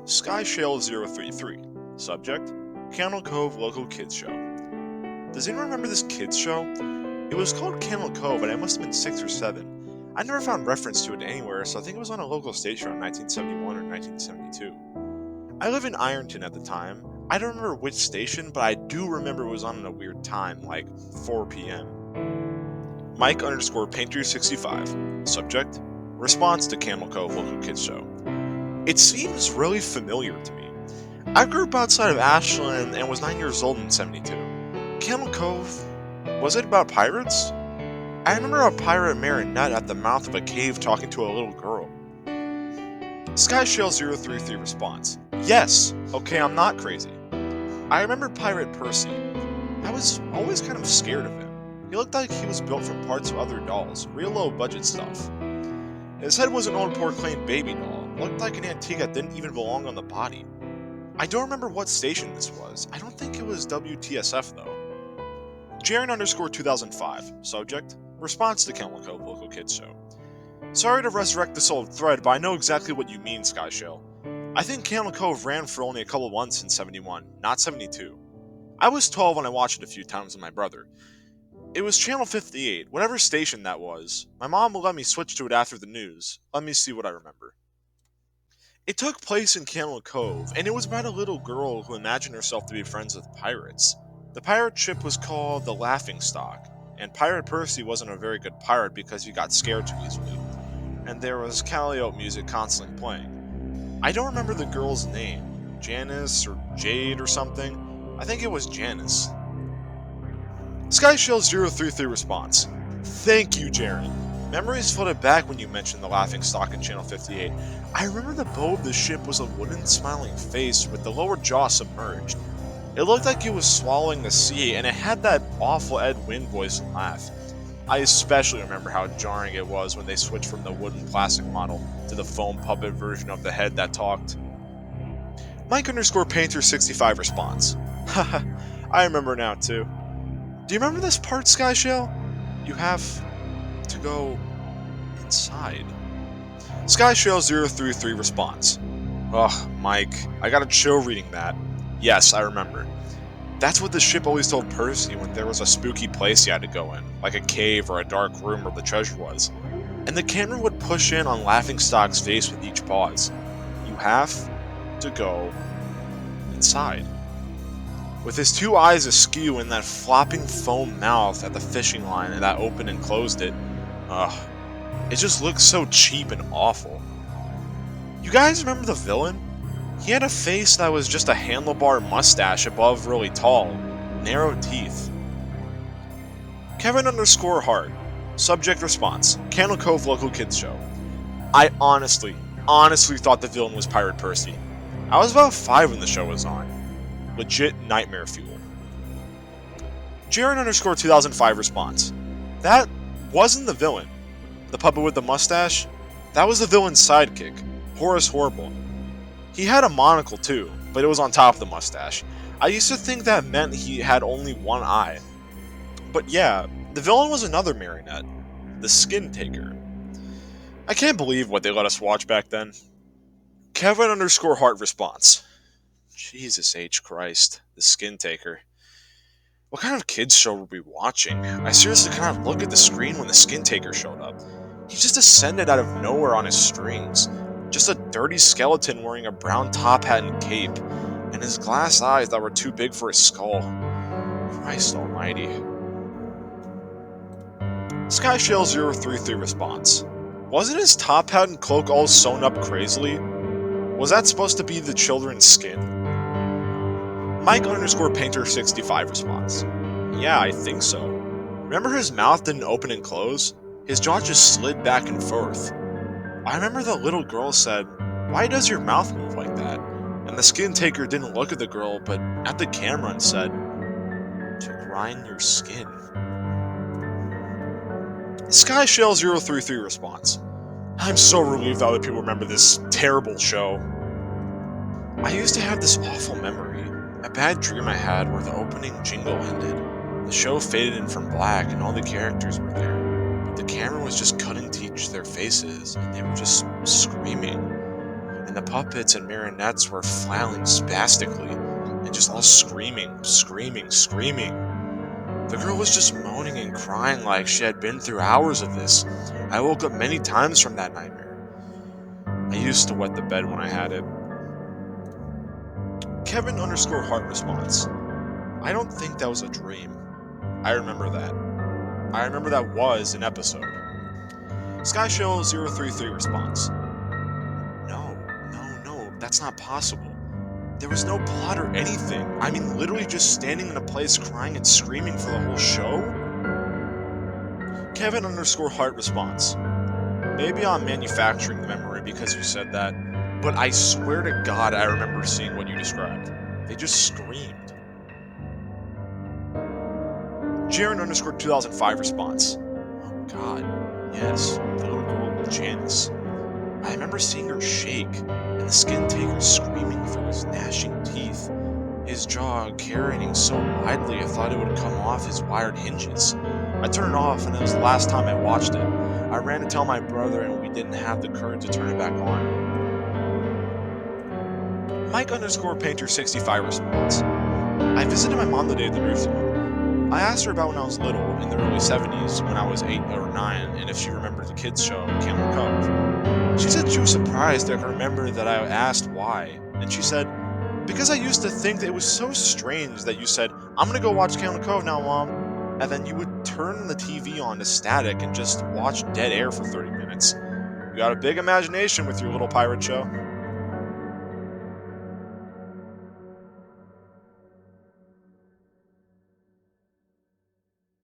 𝖭𝖊𝖓𝖊𝖓. Subject: Candle Cove Local Kids Show. Does anyone remember this kids show? It was called Candle Cove, and I must have been 6 or 7. I never found reference to it anywhere, so I think it was on a local station in 1971 or 1972. I live in Ironton at the time. I don't remember which station, but I do remember it was on at a weird time, like 4 p.m. Mike_Painter65. Subject: Response to Candle Cove Local Kids Show. It seems really familiar to me. I grew up outside of Ashland and was 9 years old in 72. Candle Cove, was it about pirates? I remember a pirate marionette at the mouth of a cave talking to a little girl. 𝖭𝖊𝖓𝖊𝖓 response: Yes, okay, I'm not crazy. I remember Pirate Percy. I was always kind of scared of him. He looked like he was built from parts of other dolls, real low budget stuff. His head was an old porcelain baby doll, looked like an antique that didn't even belong on the body. I don't remember what station this was. I don't think it was WTSF though. Jaren_2005. Subject: Response to Candle Cove Local Kids Show. Sorry to resurrect this old thread, but I know exactly what you mean, 𝖭𝖊𝖓𝖓. I think Candle Cove ran for only a couple months in 71, not 72. I was 12 when I watched it a few times with my brother. It was channel 58, whatever station that was. My mom will let me switch to it after the news. Let me see what I remember. It took place in Candle Cove, and it was about a little girl who imagined herself to be friends with pirates. The pirate ship was called the 𝖓𝖓𝖓𝖓, and Pirate Percy wasn't a very good pirate because he got scared too easily. And there was 𝖘𝐻 music constantly playing. I don't remember the girl's name, Janice or Jade or something. I think it was Janice. 𝖭𝖊𝖓𝖓 response: Thank you, Jaren. Memories flooded back when you mentioned the 𝖓𝖓𝖓𝖓 in channel 58. I remember the bow of the ship was a wooden smiling face with the lower jaw submerged. It looked like it was swallowing the sea, and it had that awful 𝖍𝖓𝖏 voice and laugh. I especially remember how jarring it was when they switched from the wooden plastic model to the foam puppet version of the head that talked. Mike_Painter65 response: Haha, I remember now too. Do you remember this part, 𝖭𝖊𝖓𝖓? You have to go inside. 𝖭𝖊𝖓𝖓𝖓 response: Ugh, Mike, I got a chill reading that. Yes, I remember. That's what the ship always told Percy when there was a spooky place he had to go in, like a cave or a dark room where the treasure was. And the camera would push in on 𝖓𝖓𝖓𝖓's face with each pause. You have to go inside. With his two eyes askew and that flopping foam mouth at the fishing line that opened and closed it, it just looks so cheap and awful. You guys remember the villain? He had a face that was just a handlebar mustache above really tall, narrow teeth. Kevin_Hart. Subject response: Candle Cove Local Kids Show. I honestly thought the villain was Pirate Percy. I was about 5 when the show was on. Legit nightmare fuel. Jaren_2005 response: That wasn't the villain. The puppet with the mustache? That was the villain's sidekick, Horace Horrible. He had a monocle too, but it was on top of the mustache. I used to think that meant he had only one eye. But yeah, the villain was another marionette, the Skin Taker. I can't believe what they let us watch back then. Kevin_Hart response: Jesus H. Christ, the Skin Taker. What kind of kids show were we watching? I seriously could not look at the screen when the Skin Taker showed up. He just descended out of nowhere on his strings. Just a dirty skeleton wearing a brown top hat and cape, and his glass eyes that were too big for his skull. Christ almighty. 𝖭𝖊𝖓𝖓𝖓 response: Wasn't his top hat and cloak all sewn up crazily? Was that supposed to be the children's skin? Mike_Painter65 response: Yeah, I think so. Remember his mouth didn't open and close? His jaw just slid back and forth. I remember the little girl said, "Why does your mouth move like that?" And the Skin Taker didn't look at the girl, but at the camera and said, "To grind your skin." 𝖭𝖊𝖓𝖓𝖓 response: I'm so relieved that other people remember this terrible show. I used to have this awful memory, a bad dream I had where the opening jingle ended. The show faded in from black and all the characters were there, but the camera was just cutting to each their faces and they were just screaming. and the puppets and marionettes were flailing spastically, and just all screaming. The girl was just moaning and crying like she had been through hours of this. I woke up many times from that nightmare. I used to wet the bed when I had it. Kevin_Heart response. I don't think that was a dream. I remember that. I remember that was an episode. SkyShell033 response. No, that's not possible. There was no plot or anything. I mean, literally just standing in a place crying and screaming for the whole show? Kevin_Heart response. Maybe I'm manufacturing the memory because you said that, but I swear to God I remember seeing what you described. They just screamed. Jaren_2005 response. Oh God, yes, the little girl with Janice. I remember seeing her shake, and the skin taker screaming through his gnashing teeth, his jaw carrying so widely I thought it would come off his wired hinges. I turned it off, and it was the last time I watched it. I ran to tell my brother, and we didn't have the courage to turn it back on. Mike_Painter65 responds. I visited my mom the day of the nursing home. I asked her about when I was little, in the early 70s, when I was 8 or 9, and if she remembered the kids' show, Candle Cove. She said she was surprised that I could remember that I asked why, and she said, because I used to think that it was so strange that you said, I'm gonna go watch Candle Cove now, Mom, and then you would turn the TV on to static and just watch dead air for 30 minutes. You got a big imagination with your little pirate show.